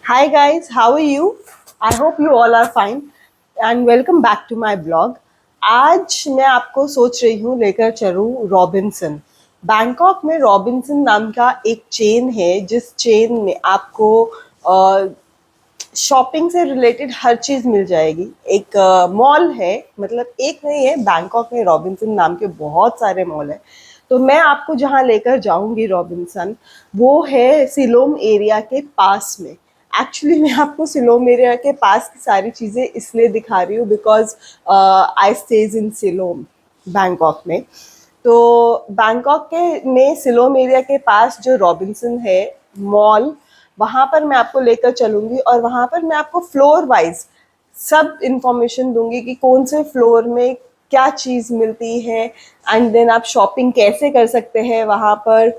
Hi guys, how are you? I hope you all are fine and welcome back to my blog. आज मैं आपको सोच रही हूँ लेकर चलूँ रॉबिन्सन। बैंकॉक में रॉबिन्सन नाम का एक चेन है जिस चेन में आपको शॉपिंग से रिलेटेड हर चीज़ मिल जाएगी। एक मॉल है, मतलब एक नहीं है, बैंकॉक में रॉबिन्सन नाम के बहुत सारे मॉल हैं। तो मैं आपको जहाँ लेकर जाऊँगी रॉबिन्सन, वो है सिलोम एरिया के पास में। एक्चुअली मैं आपको सिलोम एरिया के पास की सारी चीज़ें इसलिए दिखा रही हूँ because I stage in coelom, Bangkok में। तो बैंकॉक के में सिलोम एरिया के पास जो रॉबिन्सन है मॉल, वहाँ पर मैं आपको लेकर चलूँगी और वहाँ पर मैं आपको फ्लोर वाइज सब इंफॉर्मेशन दूंगी कि कौन से फ्लोर में क्या चीज़ मिलती है एंड देन आप शॉपिंग कैसे कर सकते हैं वहाँ पर।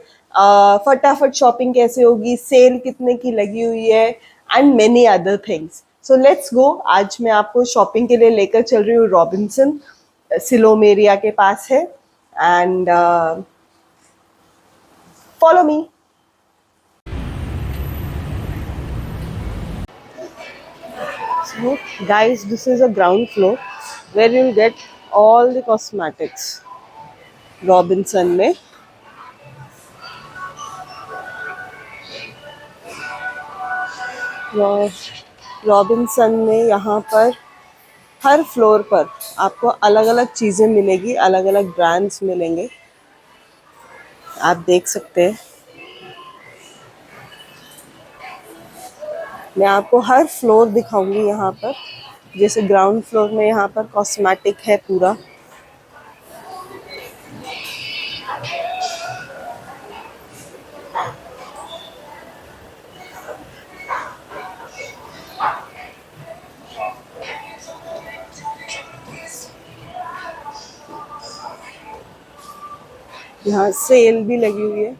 फटाफट शॉपिंग कैसे होगी, सेल कितने की लगी हुई है and many other things. So let's go. आज मैं आपको शॉपिंग के लिए लेकर चल रही हूँ रॉबिन्सन, सिलोम एरिया के पास है and follow me. So, guys, this is a ground floor where you'll get all the cosmetics. Robinson में रॉबिन्सन में यहाँ पर हर फ्लोर पर आपको अलग अलग चीज़ें मिलेगी, अलग अलग ब्रांड्स मिलेंगे। आप देख सकते हैं, मैं आपको हर फ्लोर दिखाऊंगी यहाँ पर। जैसे ग्राउंड फ्लोर में यहाँ पर कॉस्मेटिक है पूरा। यहाँ सेल भी लगी हुई है।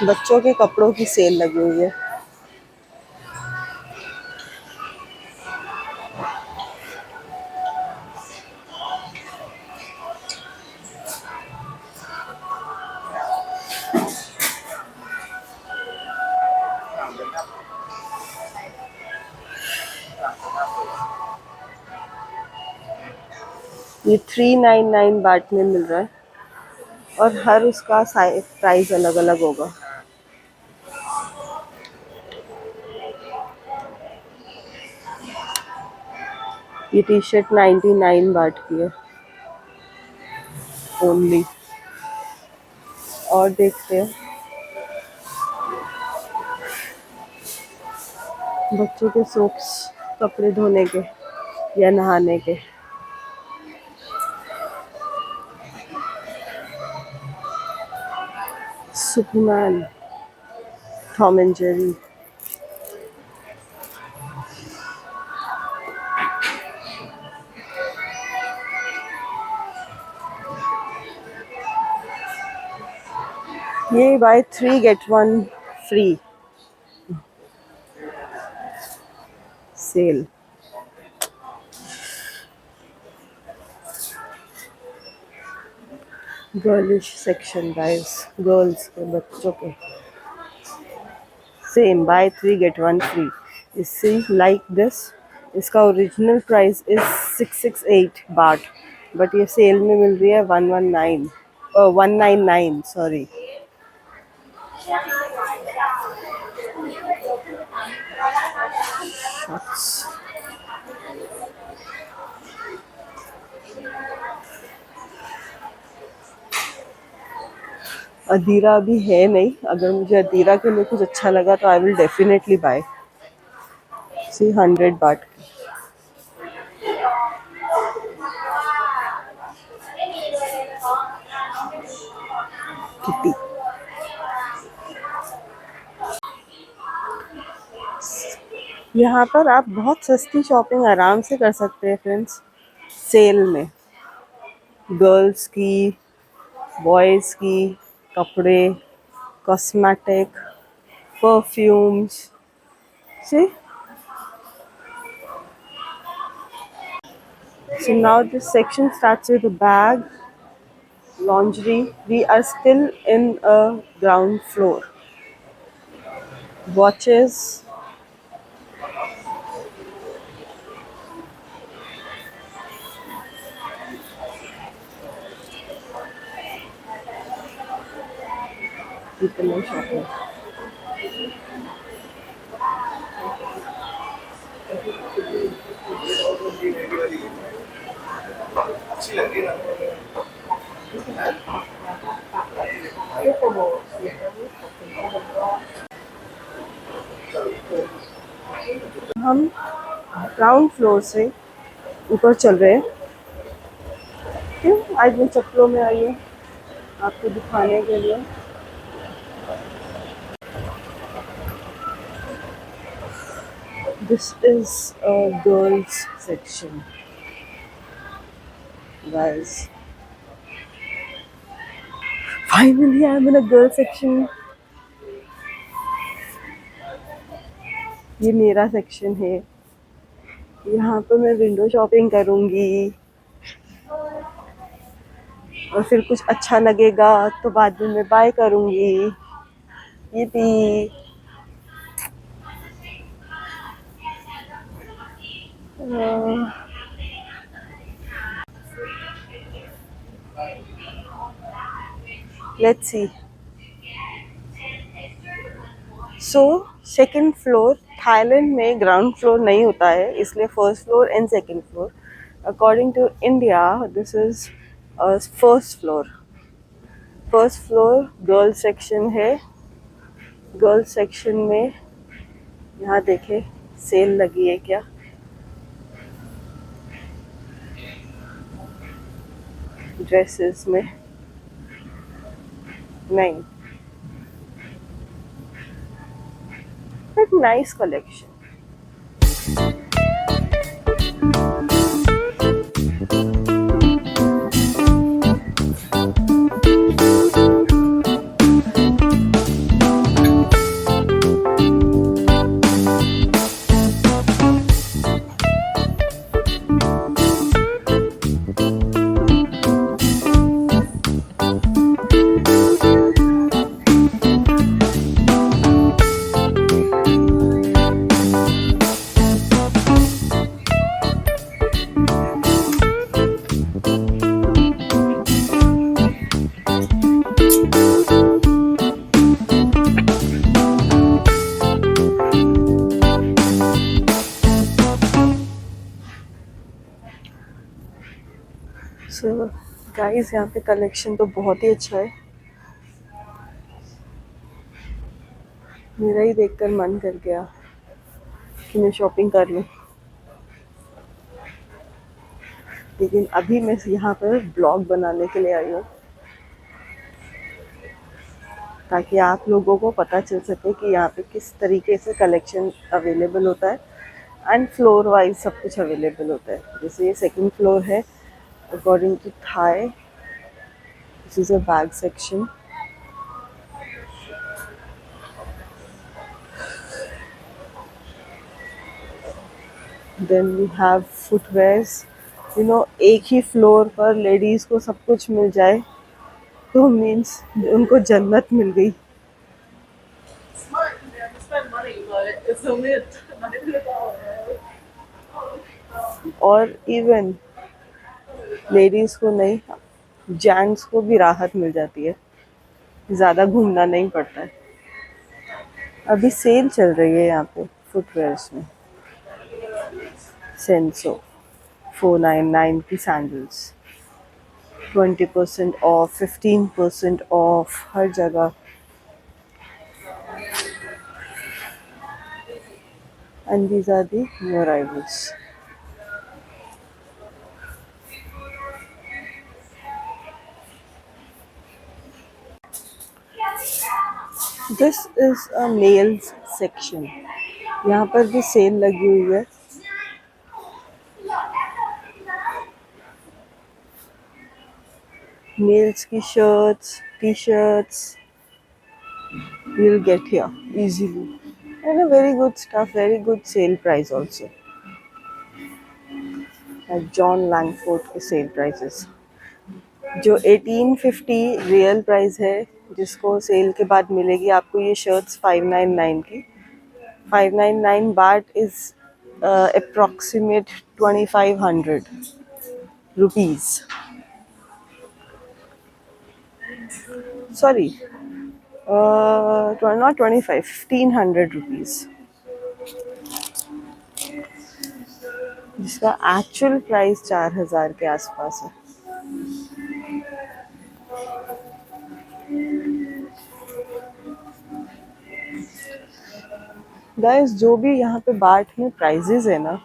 बच्चों के कपड़ों की सेल लगी हुई है। ये 399 बाट में मिल रहा है और हर उसका प्राइस अलग अलग होगा। ये टी शर्ट 99 बाट की है ओनली। और देखते हैं बच्चों के सोक्स, कपड़े धोने के या नहाने के। Superman, Tom and Jerry. ये buy 3 get 1 free sale. Girlish section guys, girls के, बच्चों के। Same buy 3 get 1 free. इससे लाइक दिस, इसका original price is 668 baht, but ये सेल में मिल रही है 119 199 सॉरी। अदीरा अभी है नहीं। अगर मुझे अदीरा के लिए कुछ अच्छा लगा तो आई विल डेफिनेटली बाय। सी 100 बाट किटी। यहाँ पर आप बहुत सस्ती शॉपिंग आराम से कर सकते हैं फ्रेंड्स, सेल में। गर्ल्स की, बॉयज़ की कपड़े, cosmetic, perfumes. See, so now this section starts with a bag, Laundry. We are still in a ground floor. Watches. People are shopping. हम ग्राउंड फ्लोर से ऊपर चल रहे हैं। क्यों? आज मैं चप्पलों में आई हूँ आपको दिखाने के लिए। This is a girls section, guys. Finally, I'm in a girl section. ये मेरा सेक्शन है। यहाँ पर मैं विंडो शॉपिंग करूँगी और फिर कुछ अच्छा लगेगा तो बाद में मैं बाय करूँगी। ये भी let's see. So second floor, Thailand में ग्राउंड फ्लोर नहीं होता है, इसलिए first floor and second floor. According to India this is first floor. First floor girls section है। गर्ल्स सेक्शन में यहाँ देखे सेल लगी है क्या। ड्रेसेस में नहीं, but nice collection. So guys यहाँ पे कलेक्शन तो बहुत ही अच्छा है। मेरा ही देखकर मन कर गया कि मैं शॉपिंग कर लूँ, लेकिन अभी मैं यहाँ पर ब्लॉग बनाने के लिए आई हूँ ताकि आप लोगों को पता चल सके कि यहाँ पे किस तरीके से कलेक्शन अवेलेबल होता है एंड फ्लोर वाइज सब कुछ अवेलेबल होता है। जैसे ये सेकंड फ्लोर है। According to Thai this is a bag section. Then we have footwears. You know, एक ही फ्लोर पर लेडीज़ को सब कुछ मिल जाए तो मीन्स उनको जन्नत मिल गई। और इवन लेडीज़ को नहीं, जेंट्स को भी राहत मिल जाती है, ज़्यादा घूमना नहीं पड़ता है। अभी सेल चल रही है यहाँ पे फुटवेयर्स में। सेंसो 499 की सैंडल्स, 20% ऑफ, 15% ऑफ हर जगह। And these are the new arrivals. This is a nails section. यहाँ पर भी सेल लगी हुई है। नेल्स की shirts, T shirts you'll get here easily, and a very good stuff, very good sale price also, at John Langford के sale prices। जो 1850 real price है, जिसको सेल के बाद मिलेगी आपको ये शर्ट्स 599 की। 599 बाट is approximate 2500 rupees, sorry not 25, 1500 rupees, जिसका एक्चुअल प्राइस 4000 के आसपास है। गाइस, जो भी यहाँ पे बाट में प्राइजेज है ना,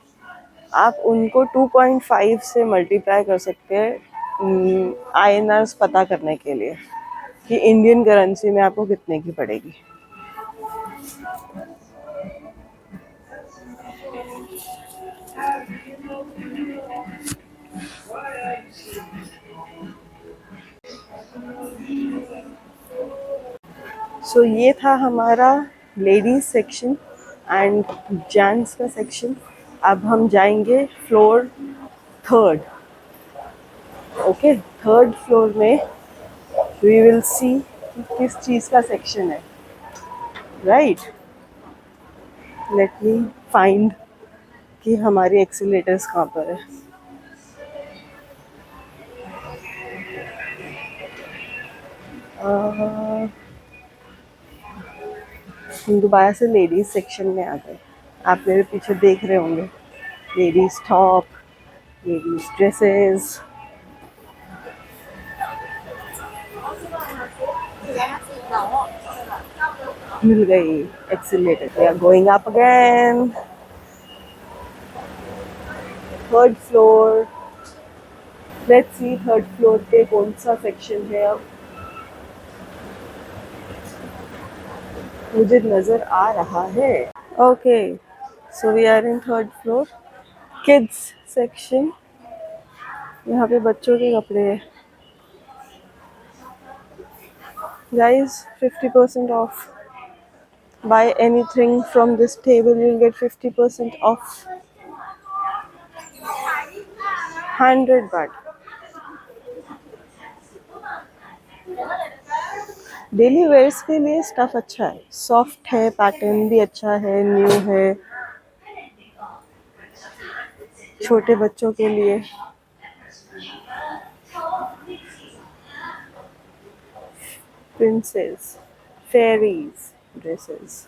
आप उनको 2.5 से मल्टीप्लाई कर सकते हैं INRs पता करने के लिए कि इंडियन करेंसी में आपको कितने की पड़ेगी। सो ये था हमारा लेडीज सेक्शन एंड जेंट्स का सेक्शन। अब हम जाएंगे floor third. Okay, third floor में वी विल सी किस चीज़ का सेक्शन है। राइट, लेट मी फाइंड कि हमारी एक्सीलेटर्स कहाँ पर है। हम दोबारा से लेडीज सेक्शन में आ गए। आप मेरे पीछे देख रहे होंगे लेडीज टॉप, लेडीज ड्रेसेस। मिल गई escalator. We are going up again, third floor. Let's see third floor पे कौन सा सेक्शन है। अब मुझे नजर आ रहा है। Okay, so we are in third floor, kids section. यहाँ पे बच्चों के कपड़े हैं। Guys, 50% off. Buy anything from this table, you'll get 50% off. 100 baht. Daily wears के लिए स्टफ अच्छा है, सॉफ्ट है, पैटर्न भी अच्छा है, न्यू है। छोटे बच्चों के लिए princess, fairies dresses.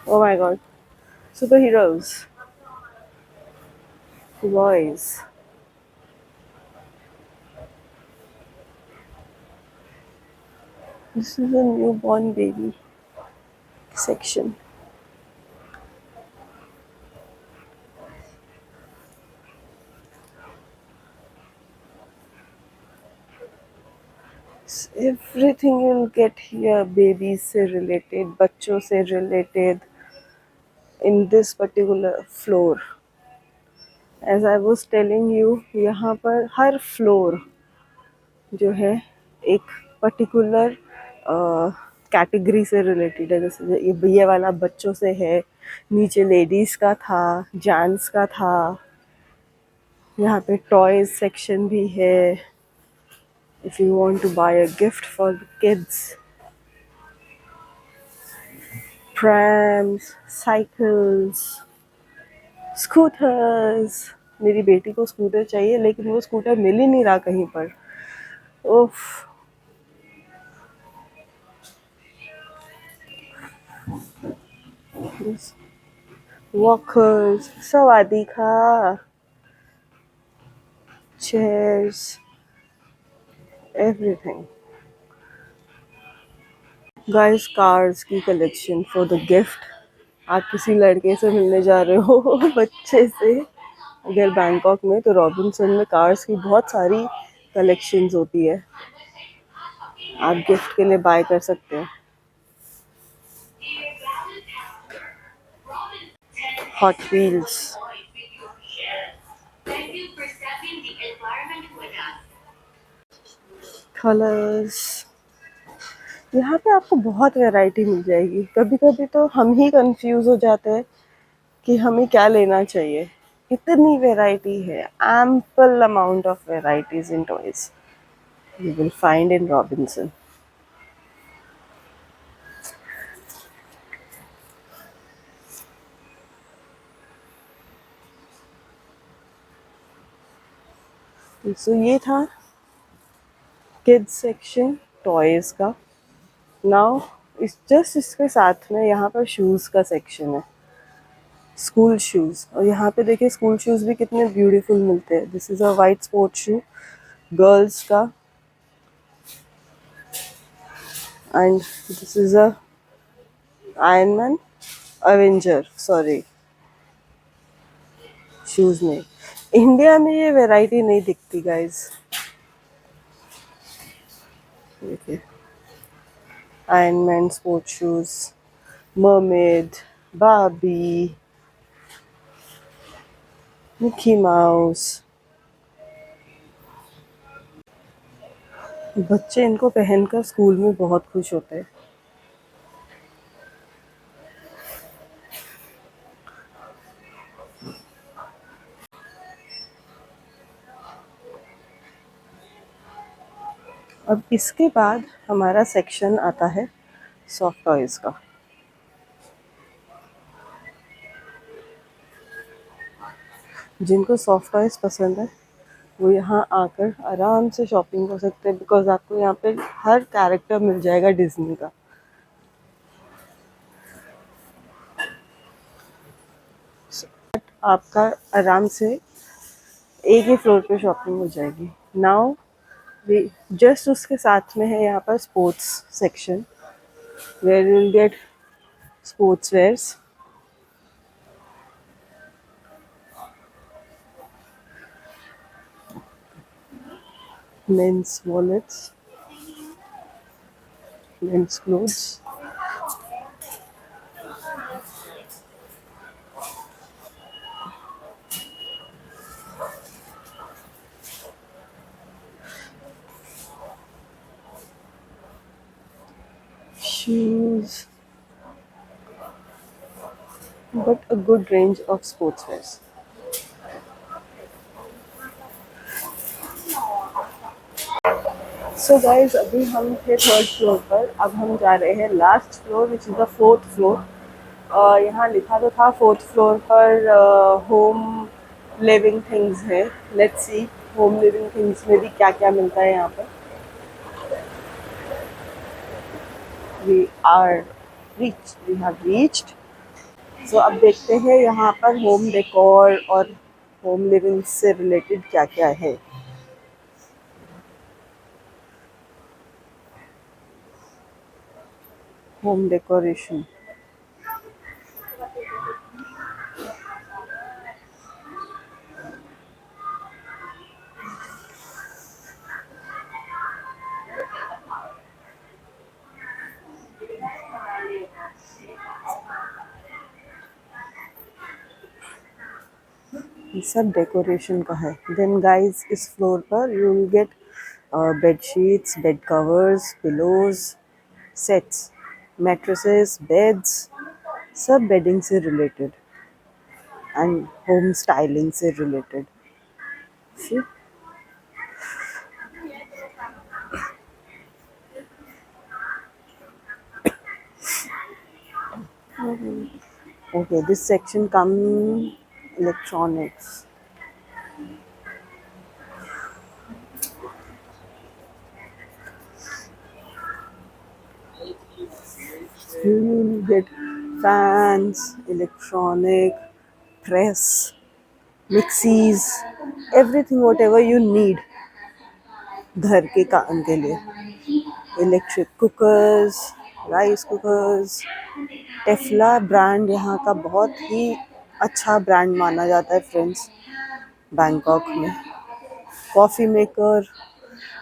Oh my god, superheroes, boys। This is a newborn baby section. Everything you'll get here, babies से related, बच्चों से related, in this particular floor. As I was telling you, यहाँ पर हर फ्लोर जो है एक particular category से related है। जैसे ये वाला बच्चों से है, नीचे लेडीज़ का था, जेंट्स का था, यहाँ पे टॉयज सेक्शन भी है। If you want to buy a gift for kids, prams, cycles, scooters. मेरी बेटी को स्कूटर चाहिए, लेकिन वो स्कूटर मिल ही नहीं रहा कहीं पर। उफ, वॉकर्स, सवादी का, chairs, everything. Guys, कार्स की कलेक्शन फॉर द गिफ्ट। आप किसी लड़के से मिलने जा रहे हो बच्चे से अगर बैंकॉक में, तो रॉबिन्सन में कार्स की बहुत सारी कलेक्शंस होती है, आप गिफ्ट के लिए बाय कर सकते हैं। Hot wheels, colours. यहाँ पे आपको बहुत वैरायटी मिल जाएगी। कभी कभी तो हम ही कंफ्यूज हो जाते हैं कि हमें क्या लेना चाहिए। इतनी वैरायटी है, ample amount of varieties in toys. you will find in Robinson. So ये था किड्स सेक्शन टॉयज का. नाउ इस जस्ट इसके साथ में यहाँ पर शूज़ का सेक्शन है, स्कूल शूज़. और यहाँ पे देखिए स्कूल शूज़ भी कितने ब्यूटीफुल मिलते हैं. This is a white sport shoe girls का, and this is a Iron Man Avenger sorry shoes में. इंडिया में ये वैरायटी नहीं दिखती गाइज. देखिए Iron Man sport shoes, mermaid, Barbie, Mickey Mouse. बच्चे इनको पहनकर स्कूल में बहुत खुश होते हैं. अब इसके बाद हमारा सेक्शन आता है सॉफ्ट टॉयज का. जिनको सॉफ्ट टॉयज पसंद है वो यहाँ आकर आराम से शॉपिंग कर सकते हैं, बिकॉज आपको यहाँ पे हर कैरेक्टर मिल जाएगा डिज्नी का. आपका आराम से एक ही फ्लोर पे शॉपिंग हो जाएगी. नाउ जस्ट उसके साथ में है यहाँ पर sports section, where you will get sports wears, men's wallets, men's clothes, shoes, but a good range of sportswears. So guys अभी हम थे थर्ड फ्लोर पर, अब हम जा रहे हैं last floor which is the fourth floor. यहाँ लिखा तो था फोर्थ फ्लोर पर होम लिविंग थिंग्स है. Let's see home living things में भी क्या क्या मिलता है यहाँ पर. We are we have reached. So अब देखते हैं यहाँ पर होम डेकोर और होम लिविंग से रिलेटेड क्या क्या है. Home decoration. ये सब डेकोरेशन का है. देन गाइस इस फ्लोर पर you will gate bed sheets, bed covers, pillows, sets, mattresses, beds, सब बेडिंग से रिलेटेड एंड होम स्टाइलिंग से related. Okay, this section come electronics. You will get fans, electronic, press, mixies, everything whatever you need घर के काम के लिए. Electric cookers, rice cookers. Tefal brand यहाँ का बहुत ही अच्छा ब्रांड माना जाता है फ्रेंड्स बैंकॉक में. कॉफ़ी मेकर,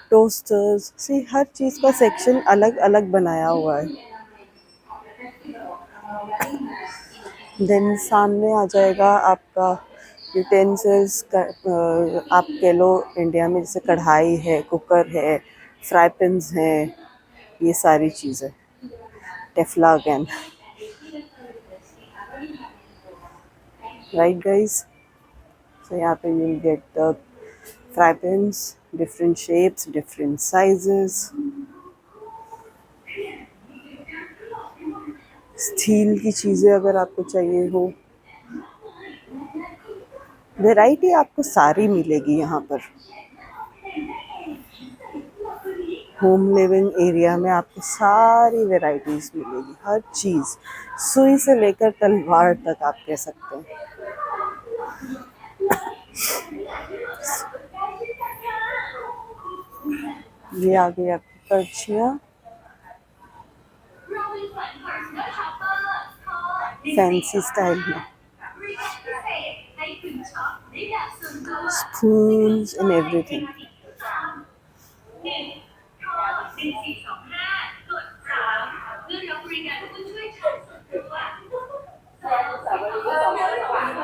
टोस्टर्स, सी हर चीज़ का सेक्शन अलग अलग बनाया हुआ है. देन सामने आ जाएगा आपका यूटेंसिल्स का. आप कह लो इंडिया में जैसे कढ़ाई है, कुकर है, फ्राई पैन्स हैं, ये सारी चीज़ें. टेफ्ला अगेन, राइट गाइस. सो यहाँ पे you will get the fry pans, different shapes, different sizes, steel की चीज़ें अगर आपको चाहिए हो, वैरायटी आपको सारी मिलेगी यहाँ पर। होम लिविंग एरिया में आपको सारी वैरायटीज़ मिलेगी, हर चीज़, सुई से लेकर तलवार तक आप कह सकते हैं। ये आ गई आपकी पर्चियाँ, फैंसी स्टाइल में, spoons and everything.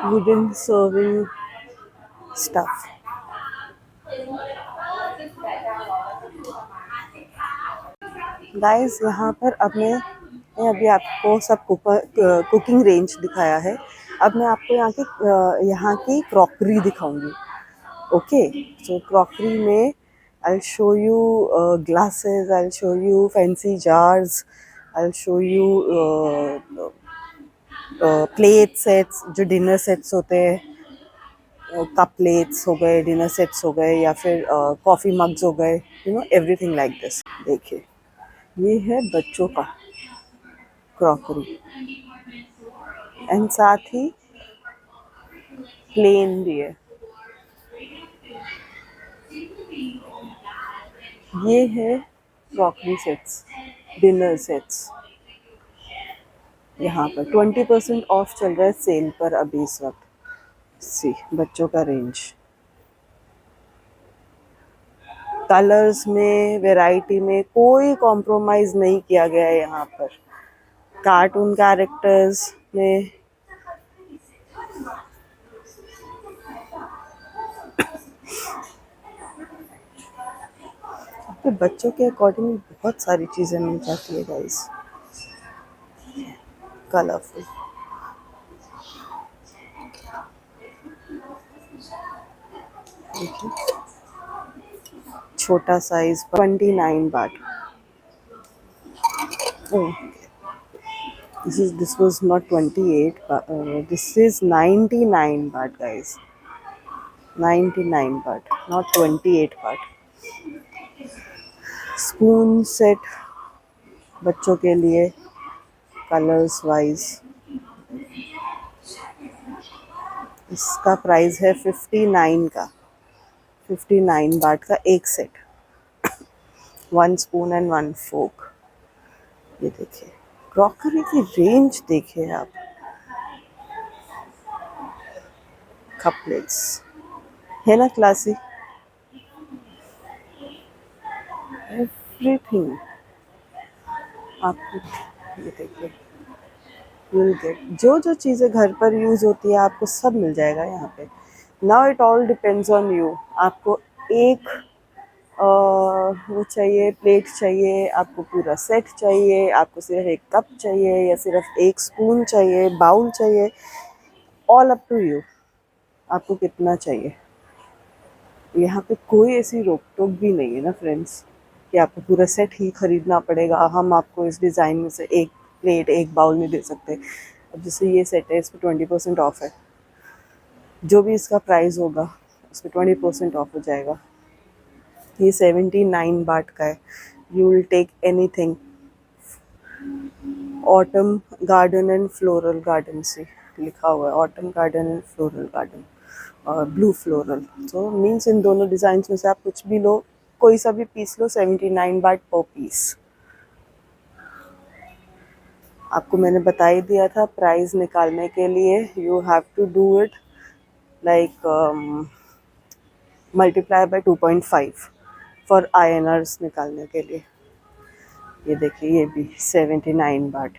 Wooden serving stuff. Guys यहाँ पर मैं अभी आपको सब कुकिंग रेंज दिखाया है। अब मैं आपको यहाँ की क्रॉकरी दिखाऊंगी। ओके, सो क्रॉकरी में I show you glasses, I show you fancy jars, I show you plate sets, जो डिनर सेट्स होते हैं, कप प्लेट्स हो गए, डिनर सेट्स हो गए, या फिर कॉफ़ी मग्स हो गए, you know everything like this. देखिए, ये है बच्चों का क्रॉकरी, एंड साथ ही प्लेन भी है। ये है क्रॉकरी सेट्स, डिनर सेट्स। यहाँ पर 20% ऑफ चल रहा है सेल पर अभी इस वक्त। सी बच्चों का रेंज, कलर्स में, वैरायटी में कोई कॉम्प्रोमाइज़ नहीं किया गया है यहाँ पर। कार्टून कैरेक्टर्स में आपके बच्चों के अकॉर्डिंग बहुत सारी चीज़ें मिल जाती है गाइस, कलरफुल। देखिए, छोटा साइज 29 बाट। This was not 28, this is 99 baht guys, 99 baht, not 28 baht। Spoon set बच्चों के लिए, कलर्स वाइज, इसका प्राइस है 59 का, 59 बाट का एक सेट, 1 स्पून एंड 1 फोक। ये देखिए, क्रॉकरी की रेंज देखिए आप, कप प्लेट्स है ना क्लासी, एवरीथिंग आपको। ये देखिए, विल गेट जो चीज़ें घर पर यूज़ होती है आपको सब मिल जाएगा यहाँ पे। Now it all depends on you, आपको एक वो चाहिए, प्लेट चाहिए, आपको पूरा सेट चाहिए, आपको सिर्फ एक कप चाहिए, या सिर्फ एक स्पून चाहिए, बाउल चाहिए, ऑल अप टू यू, आपको कितना चाहिए। यहाँ पे कोई ऐसी रोक टोक भी नहीं है ना फ्रेंड्स, कि आपको पूरा सेट ही खरीदना पड़ेगा, हम आपको इस डिज़ाइन में से एक प्लेट, एक बाउल नहीं दे सकते। अब जैसे ये सेट है, इस पर 20% ऑफ है, जो भी इसका प्राइस होगा उस पर 20% ऑफ हो जाएगा। ये 79 बाट का है। You will take anything, autumn garden and floral garden से लिखा हुआ है, autumn garden and floral garden और ब्लू फ्लोरल। तो मीन्स इन दोनों डिज़ाइन में से आप कुछ भी लो, कोई सा भी पीस लो, 79 बाट पर पीस। आपको मैंने बता ही दिया था, प्राइस निकालने के लिए you have to do it like multiply by 2.5 for INRs निकालने के लिए। ये देखिए, ये भी 79 बाट।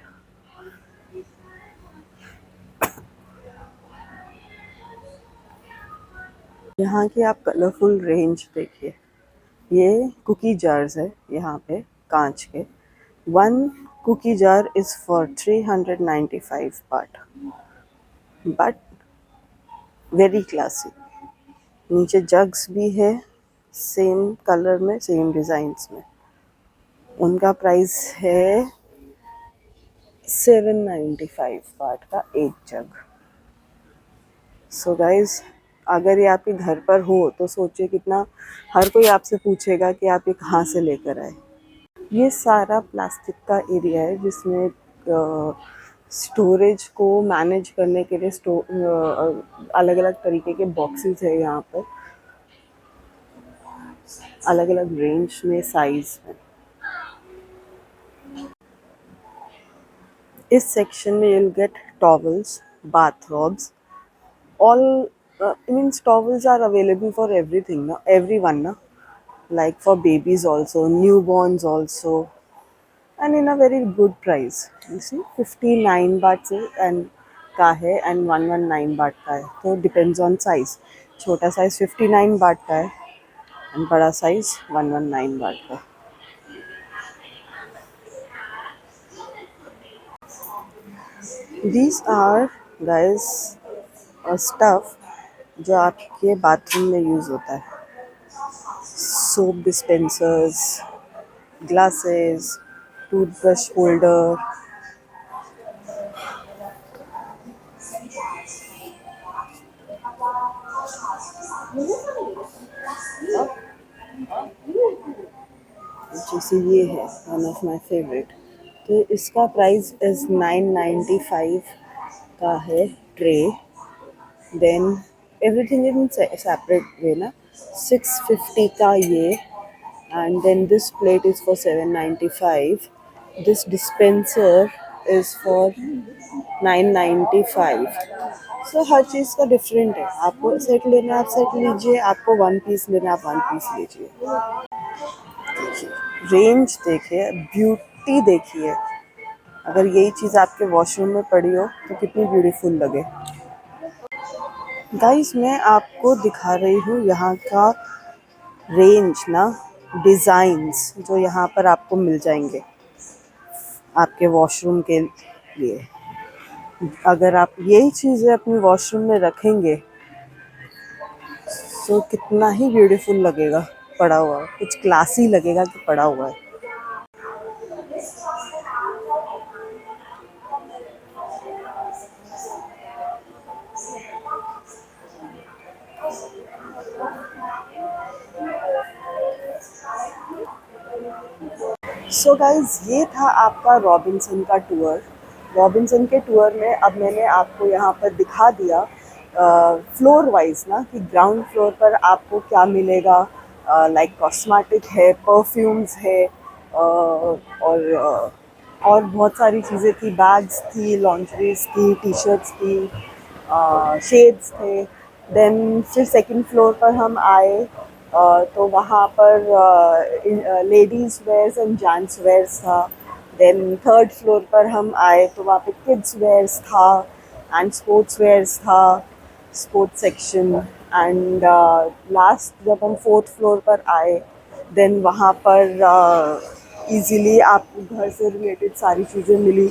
यहाँ की आप कलरफुल रेंज देखिए, ये कुकी जार्स है यहाँ पे, कांच के। 1 कुकी जार इज़ फॉर 395 बाट, बट वेरी क्लासी। नीचे जग्स भी है, सेम कलर में, सेम डिज़ाइंस में। उनका प्राइस है 795 बाट का एक जग। सो गाइज, अगर ये आपके घर पर हो तो सोचिए कितना, हर कोई आपसे पूछेगा कि आप ये कहाँ से लेकर आए। ये सारा प्लास्टिक का एरिया है जिसमें स्टोरेज को मैनेज करने के लिए अलग अलग तरीके के बॉक्सेस है यहाँ पर, अलग अलग रेंज में, साइज में। इस सेक्शन में you'll get towels, bathrobes, all means towels are available for everything, na, everyone, na, like for babies also, newborns also, and in a very good price. You see 59 baht से and का है and 119 baht का है, तो depends on size. छोटा size 59 baht का है and बड़ा size 119 baht का है। These are guys stuff जो आपके बाथरूम में यूज़ होता है। Soap dispensers, glasses, toothbrush holder, जैसे ये है वन ऑफ माय फेवरेट। तो इसका प्राइस इज़ 995 का है tray. Then everything in separate way ना, 650 का ये, and then this plate is for 795, this dispenser is for 995। So हर चीज़ का डिफरेंट है। आपको सेट लेना है आप सेट लीजिए, आपको वन पीस लेना है आप वन पीस लीजिए। देखिए रेंज, देखिए ब्यूटी, देखिए अगर यही चीज़ आपके वॉशरूम में पड़ी हो तो कितनी ब्यूटीफुल लगे। गाइस मैं आपको दिखा रही हूँ यहाँ का रेंज ना, डिज़ाइंस जो यहाँ पर आपको मिल जाएंगे आपके वॉशरूम के लिए। अगर आप यही चीज़ें अपनी वॉशरूम में रखेंगे तो कितना ही ब्यूटीफुल लगेगा पड़ा हुआ, कुछ क्लासी लगेगा कि पड़ा हुआ है। सो गाइज, ये था आपका रॉबिन्सन का टूर। रॉबिन्सन के टूर में अब मैंने आपको यहाँ पर दिखा दिया फ्लोर वाइज ना, कि ग्राउंड फ्लोर पर आपको क्या मिलेगा। लाइक कॉस्मेटिक है, परफ्यूम्स है, और बहुत सारी चीज़ें थी, बैग्स थी, लॉन्ड्रीज थी, टी शर्ट्स थी, शेड्स थे। देन फिर सेकंड फ्लोर पर हम आए तो वहाँ पर ladies wears and gents wears था। देन थर्ड फ्लोर पर हम आए तो वहाँ पे किड्स वेयर्स था एंड स्पोर्ट्स वेयर्स था, स्पोर्ट्स सेक्शन। एंड लास्ट जब हम फोर्थ फ्लोर पर आए देन वहाँ पर इजीली आपको घर से रिलेटेड सारी चीज़ें मिली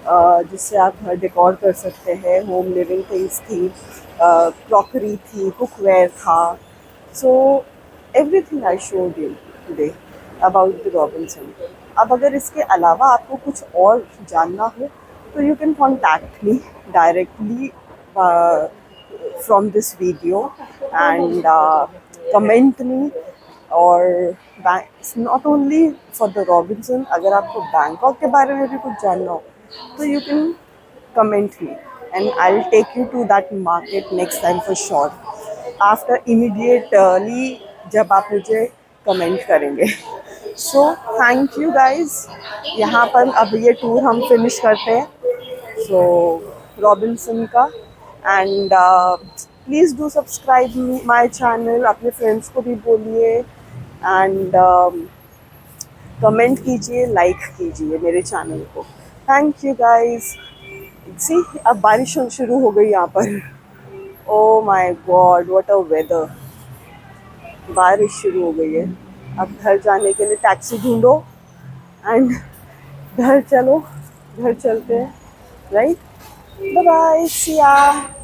जिससे आप घर डेकोर कर सकते हैं। होम लिविंग थिंग्स थी, क्रॉकरी थी, कुकवेयर था। So everything I showed you today about the Robinson. अब अगर इसके अलावा आपको कुछ और जानना हो तो you can contact me directly from this video and comment me. और not only for the Robinson, अगर आपको बैंकॉक के बारे में भी कुछ जानना हो तो you can comment me and I'll take you to that market next time for sure, after immediately जब आप मुझे कमेंट करेंगे। सो थैंक यू गाइज, यहाँ पर अब ये टूर हम फिनिश करते हैं सो रॉबिन्सन का। And please do subscribe my channel, अपने फ्रेंड्स को भी बोलिए एंड कमेंट कीजिए, लाइक कीजिए मेरे चैनल को। Thank you guys. सी अब बारिश शुरू हो गई यहाँ पर। Oh my God what a weather, बारिश शुरू हो गई है। अब घर जाने के लिए टैक्सी ढूंढो एंड घर चलो, घर चलते हैं, राइट। बाय बाय, सी या।